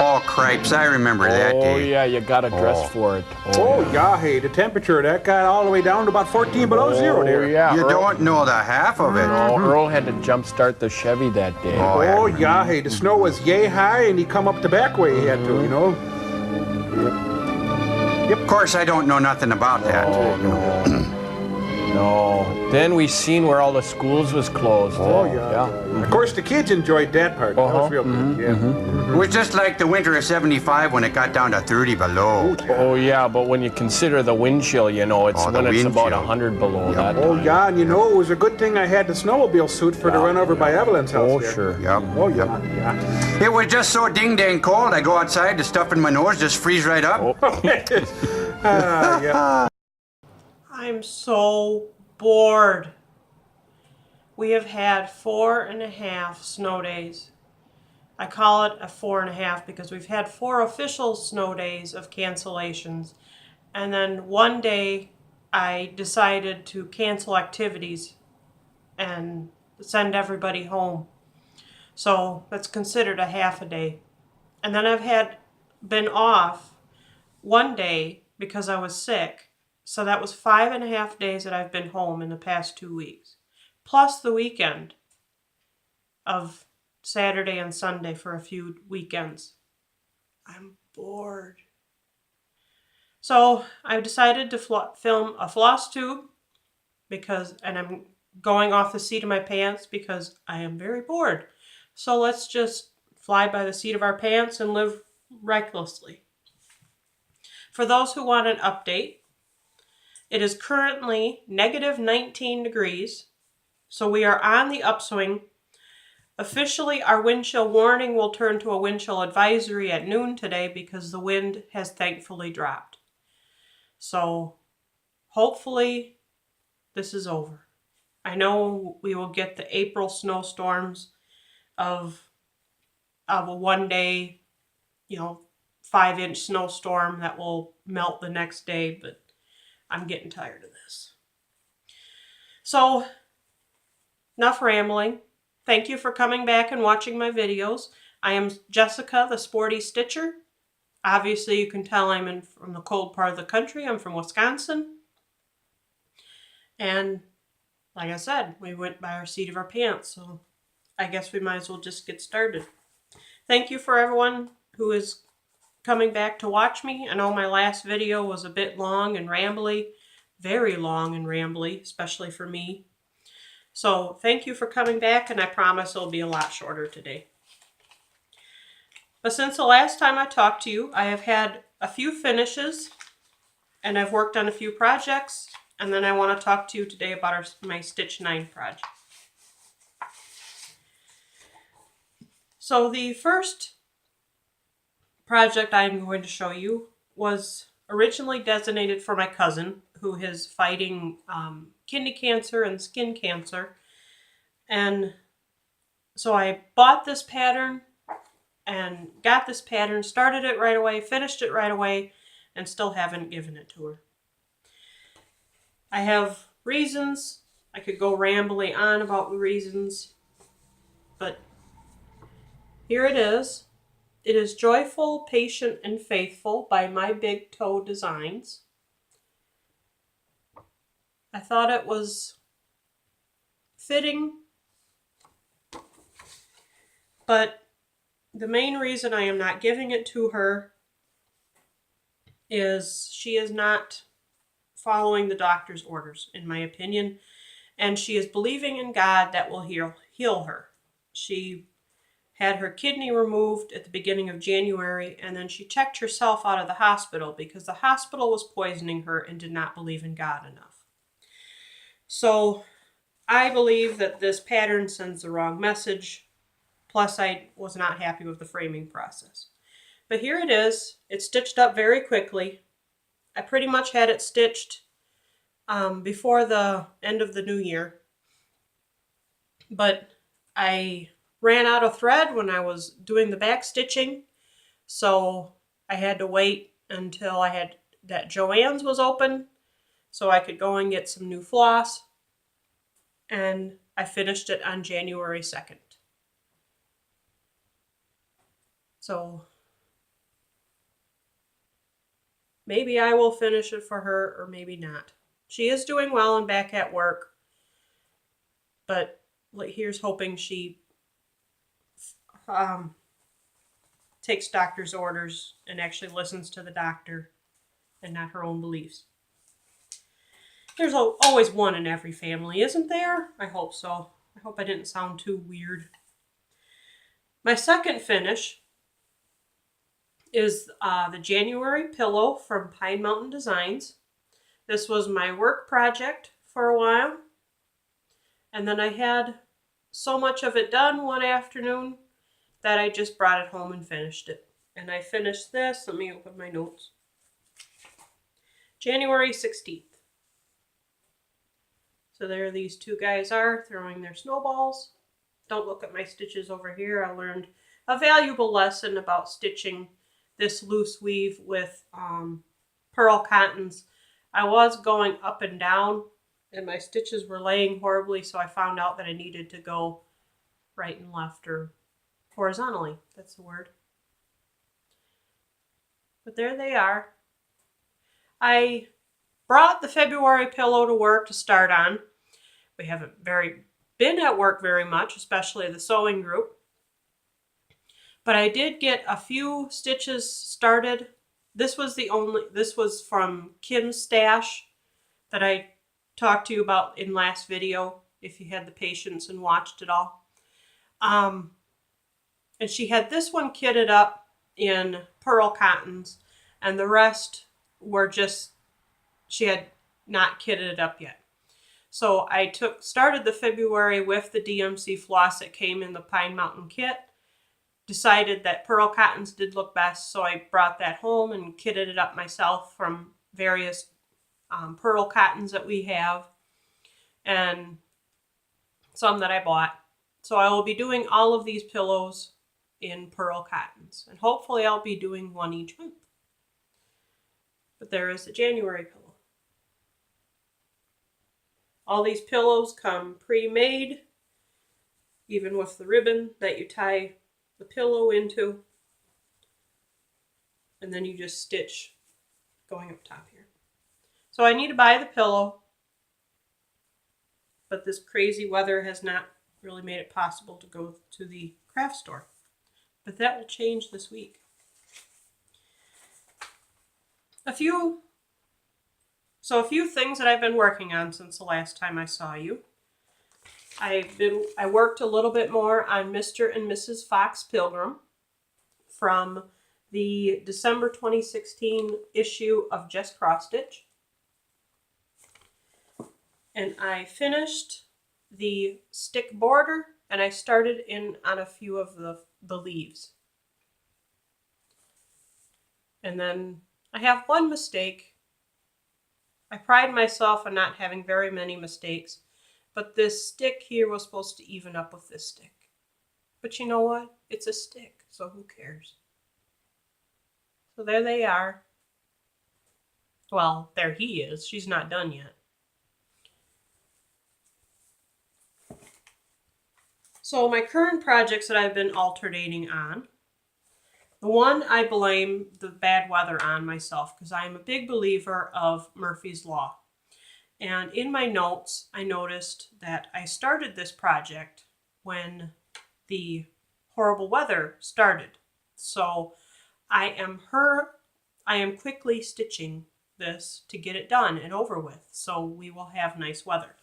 Oh, cripes, I remember that day. Oh, yeah, you got to dress for it. Oh, yeah, hey, the temperature, that got all the way down to about 14 below zero there. Oh, yeah. You Earl, don't know the half of it. no, Earl had to jump-start the Chevy that day. Oh, yeah, hey, the snow was yay high and he come up the back way he had to, you know. Of course, I don't know nothing about that. Oh, no. No. Then we seen where all the schools was closed. Oh, yeah. Of course, the kids enjoyed that part. That was real good, yeah. It was just like the winter of '75 when it got down to 30 below. Oh, yeah, but when you consider the wind chill, you know, it's when it's about 100 below that Oh, time. yeah, and you know, it was a good thing I had the snowmobile suit for the run over by Evelyn's house. Oh, there. sure. Yep. Oh, yeah. It was just so ding-dang cold, I go outside, the stuff in my nose just freeze right up. Yeah. I'm so bored. We have had 4.5 snow days. I call it a 4.5 because we've had 4 official snow days of cancellations. And then one day I decided to cancel activities and send everybody home. So that's considered a half a day. And then I've been off one day because I was sick. So that was 5.5 days that I've been home in the past 2 weeks. Plus the weekend of Saturday and Sunday for a few weekends. I'm bored. So I decided to film a Flosstube and I'm going off the seat of my pants because I am very bored. So let's just fly by the seat of our pants and live recklessly. For those who want an update, it is currently negative 19 degrees, so we are on the upswing. Officially, our wind chill warning will turn to a wind chill advisory at noon today because the wind has thankfully dropped. So hopefully this is over. I know we will get the April snowstorms of a one-day, 5-inch snowstorm that will melt the next day, but I'm getting tired of this. So, enough rambling. Thank you for coming back and watching my videos. I am Jessica, the Sporty Stitcher. Obviously, you can tell I'm from the cold part of the country. I'm from Wisconsin. And, like I said, we went by our seat of our pants, so I guess we might as well just get started. Thank you for everyone who is coming back to watch me. I know my last video was a bit long and rambly, very long and rambly, especially for me. So thank you for coming back, and I promise it'll be a lot shorter today. But since the last time I talked to you, I have had a few finishes and I've worked on a few projects, and then I want to talk to you today about my Stitch 9 project. So the first project I'm going to show you was originally designated for my cousin who is fighting kidney cancer and skin cancer. And so I bought this pattern and got this pattern, started it right away, finished it right away, and still haven't given it to her. I have reasons. I could go rambling on about the reasons, but here it is. It is Joyful, Patient, and Faithful by My Big Toe Designs. I thought it was fitting, but the main reason I am not giving it to her is she is not following the doctor's orders, in my opinion, and she is believing in God that will heal her. She had her kidney removed at the beginning of January, and then she checked herself out of the hospital because the hospital was poisoning her and did not believe in God enough. So I believe that this pattern sends the wrong message, plus I was not happy with the framing process. But here it is. It's stitched up very quickly. I pretty much had it stitched before the end of the new year, but I ran out of thread when I was doing the back stitching, so I had to wait until I had that Joann's was open so I could go and get some new floss. and I finished it on January 2nd. So maybe I will finish it for her or maybe not. She is doing well and back at work, but here's hoping she takes doctor's orders and actually listens to the doctor and not her own beliefs. There's always one in every family, isn't there? I hope so. I hope I didn't sound too weird. My second finish is the January pillow from Pine Mountain Designs. This was my work project for a while. And then I had so much of it done one afternoon that I just brought it home and finished it. And I finished this. Let me open my notes. January 16th. So there these two guys are throwing their snowballs. Don't look at my stitches over here. I learned a valuable lesson about stitching this loose weave with pearl cottons. I was going up and down and my stitches were laying horribly, so I found out that I needed to go right and left, or horizontally, that's the word. But there they are. I brought the February pillow to work to start on. We haven't been at work very much, especially the sewing group. But I did get a few stitches started. This was from Kim's stash that I talked to you about in last video, if you had the patience and watched it all. And she had this one kitted up in pearl cottons, and the rest were just, she had not kitted it up yet. So I started the February with the DMC floss that came in the Pine Mountain kit. Decided that pearl cottons did look best, so I brought that home and kitted it up myself from various pearl cottons that we have, and some that I bought. So I will be doing all of these pillows in pearl cottons, and hopefully I'll be doing one each month. But there is the January pillow. All these pillows come pre-made, even with the ribbon that you tie the pillow into, and then you just stitch going up top here. So I need to buy the pillow, but this crazy weather has not really made it possible to go to the craft store. But that will change this week. A few things that I've been working on since the last time I saw you. I worked a little bit more on Mr. and Mrs. Fox Pilgrim from the December 2016 issue of Just Cross Stitch. And I finished the stick border, and I started in on a few of the leaves. And then I have one mistake. I pride myself on not having very many mistakes, but this stick here was supposed to even up with this stick. But you know what? It's a stick, so who cares? So there they are. Well, there he is. She's not done yet. So my current projects that I've been alternating on, the one I blame the bad weather on myself, because I am a big believer of Murphy's Law. And in my notes, I noticed that I started this project when the horrible weather started. So I am quickly stitching this to get it done and over with, so we will have nice weather.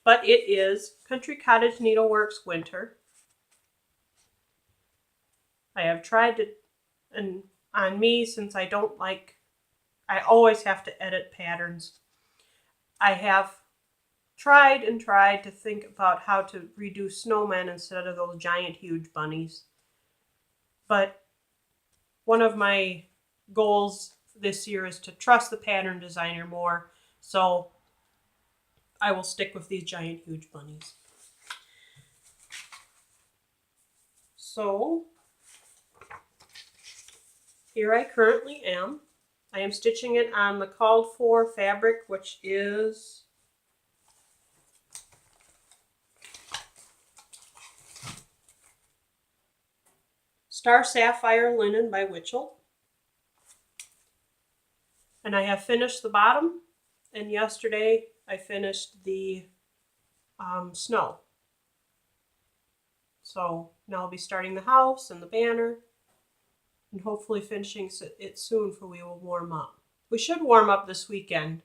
But it is Country Cottage Needleworks Winter. I have tried to, and on me, since I always have to edit patterns, I have tried and tried to think about how to redo snowmen instead of those giant huge bunnies. But one of my goals this year is to trust the pattern designer more, so I will stick with these giant huge bunnies. So here I currently am. I am stitching it on the called for fabric, which is Star Sapphire Linen by Witchell. And I have finished the bottom, and yesterday I finished the snow. So now I'll be starting the house and the banner, and hopefully finishing it soon, for we will warm up. We should warm up this weekend,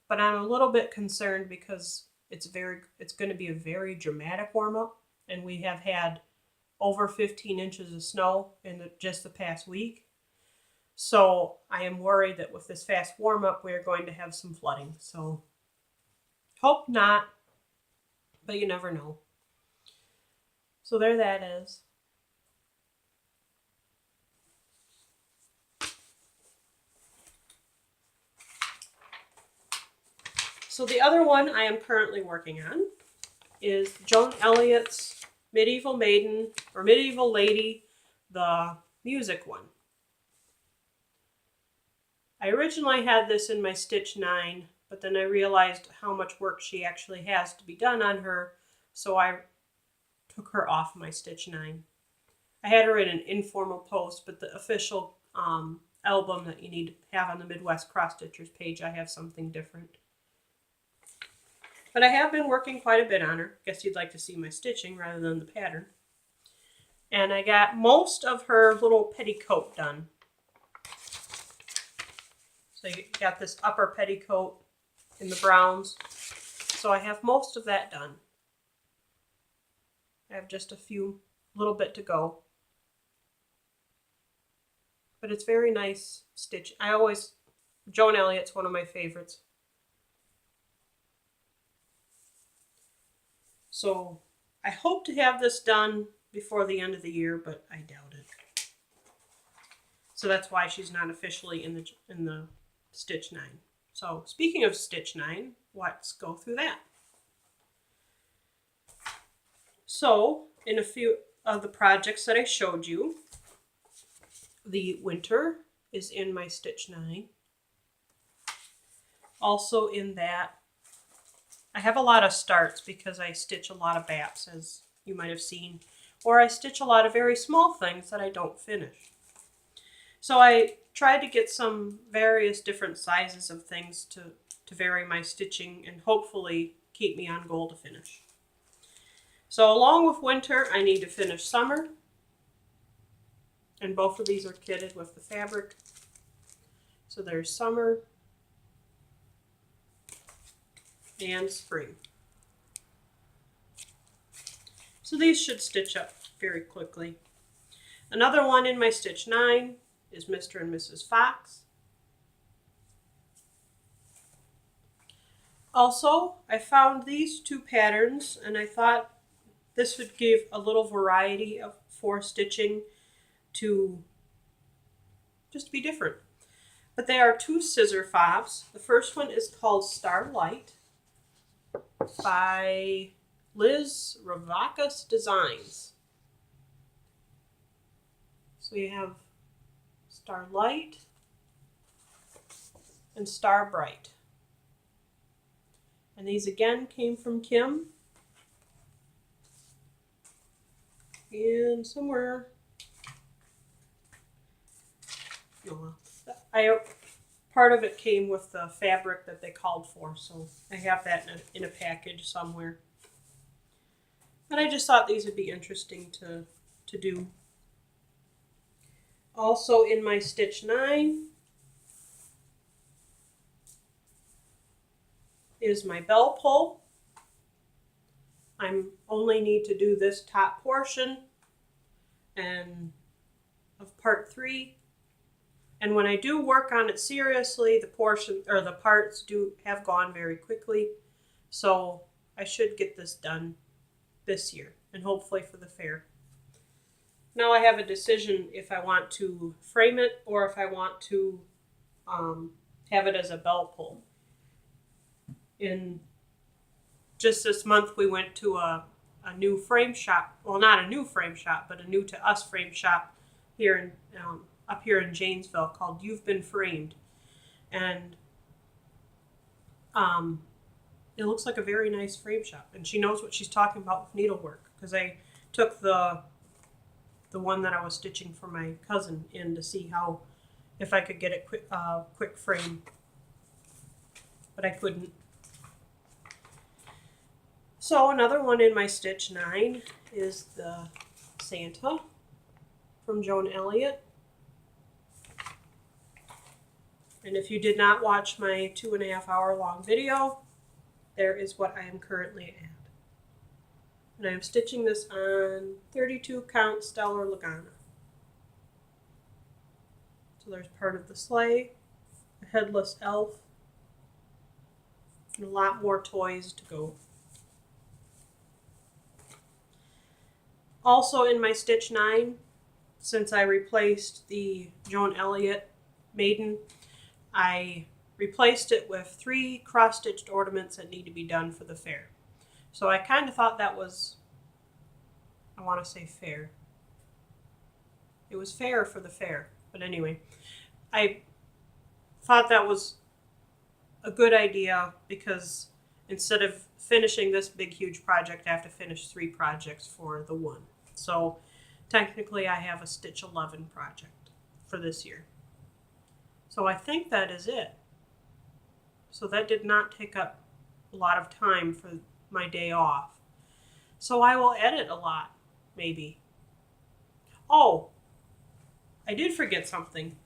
but I'm a little bit concerned because it's going to be a very dramatic warm up, and we have had over 15 inches of snow in just the past week. So I am worried that with this fast warm up, we're going to have some flooding. So hope not, but you never know. So there that is. So the other one I am currently working on is Joan Elliott's Medieval Maiden, or Medieval Lady, the music one. I originally had this in my Stitch 9, but then I realized how much work she actually has to be done on her, so I took her off my Stitch 9. I had her in an informal post, but the official album that you need to have on the Midwest Cross Stitchers page, I have something different. But I have been working quite a bit on her. Guess you'd like to see my stitching rather than the pattern. And I got most of her little petticoat done. So you got this upper petticoat in the browns. So I have most of that done. I have just a little bit to go. But it's very nice stitch. Joan Elliott's one of my favorites. So I hope to have this done before the end of the year, but I doubt it. So that's why she's not officially in the Stitch 9. So speaking of Stitch 9, let's go through that. So in a few of the projects that I showed you, the winter is in my Stitch 9. Also in that, I have a lot of starts because I stitch a lot of BAPs, as you might have seen, or I stitch a lot of very small things that I don't finish. So I tried to get some various different sizes of things to vary my stitching and hopefully keep me on goal to finish. So along with winter, I need to finish summer, and both of these are kitted with the fabric. So there's summer and spring. So these should stitch up very quickly. Another one in my Stitch 9 is Mr. and Mrs. Fox. Also, I found these two patterns and I thought this would give a little variety for stitching to just be different. But they are two scissor fobs. The first one is called Starlight by Liz Ravakis Designs. So you have Starlight and Starbright. And these again came from Kim. And somewhere, part of it came with the fabric that they called for, so I have that in a package somewhere. But I just thought these would be interesting to do. Also in my Stitch 9 is my bell pull. I only need to do this top portion and of part 3. And when I do work on it seriously, the parts have gone very quickly. So I should get this done this year and hopefully for the fair. Now I have a decision if I want to frame it or if I want to have it as a bell pull. In just this month, we went to a new frame shop. Well, not a new frame shop, but a new to us frame shop here up here in Janesville called You've Been Framed. And it looks like a very nice frame shop. And she knows what she's talking about with needlework, because I took the the one that I was stitching for my cousin in to see how, if I could get it quick frame, but I couldn't. So another one in my Stitch 9 is the Santa from Joan Elliott. And if you did not watch my 2.5 hour long video, there is what I am currently at. And I am stitching this on 32 count Stellar Lagana. So there's part of the sleigh, a headless elf, and a lot more toys to go. Also in my Stitch 9, since I replaced the Joan Elliott Maiden, I replaced it with 3 cross-stitched ornaments that need to be done for the fair. So I kind of thought that was, I want to say fair. It was fair for the fair. But anyway, I thought that was a good idea because instead of finishing this big, huge project, I have to finish 3 projects for the one. So technically I have a Stitch 11 project for this year. So I think that is it. So that did not take up a lot of time for my day off. So I will edit a lot, maybe. Oh, I did forget something.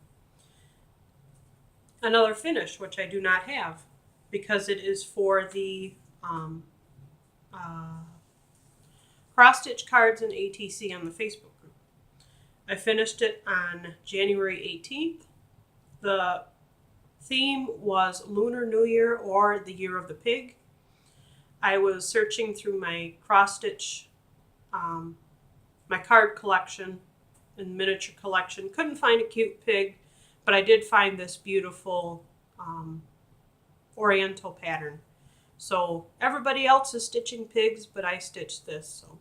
Another finish, which I do not have, because it is for the cross-stitch cards and ATC on the Facebook group. I finished it on January 18th. The theme was Lunar New Year or the Year of the Pig. I was searching through my cross-stitch, my card collection and miniature collection. Couldn't find a cute pig, but I did find this beautiful oriental pattern. So everybody else is stitching pigs, but I stitched this. So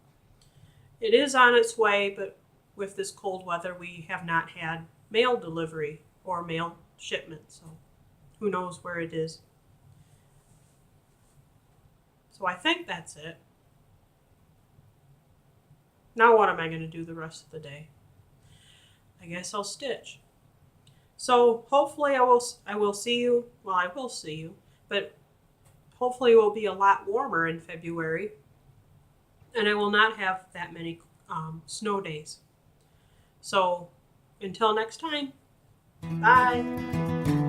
it is on its way, but with this cold weather, we have not had mail delivery or mail shipment, so who knows where it is. So I think that's it. Now what am I going to do the rest of the day? I guess I'll stitch. So hopefully I will see you, well, I will see you, but hopefully it will be a lot warmer in February, and I will not have that many snow days. So until next time, bye.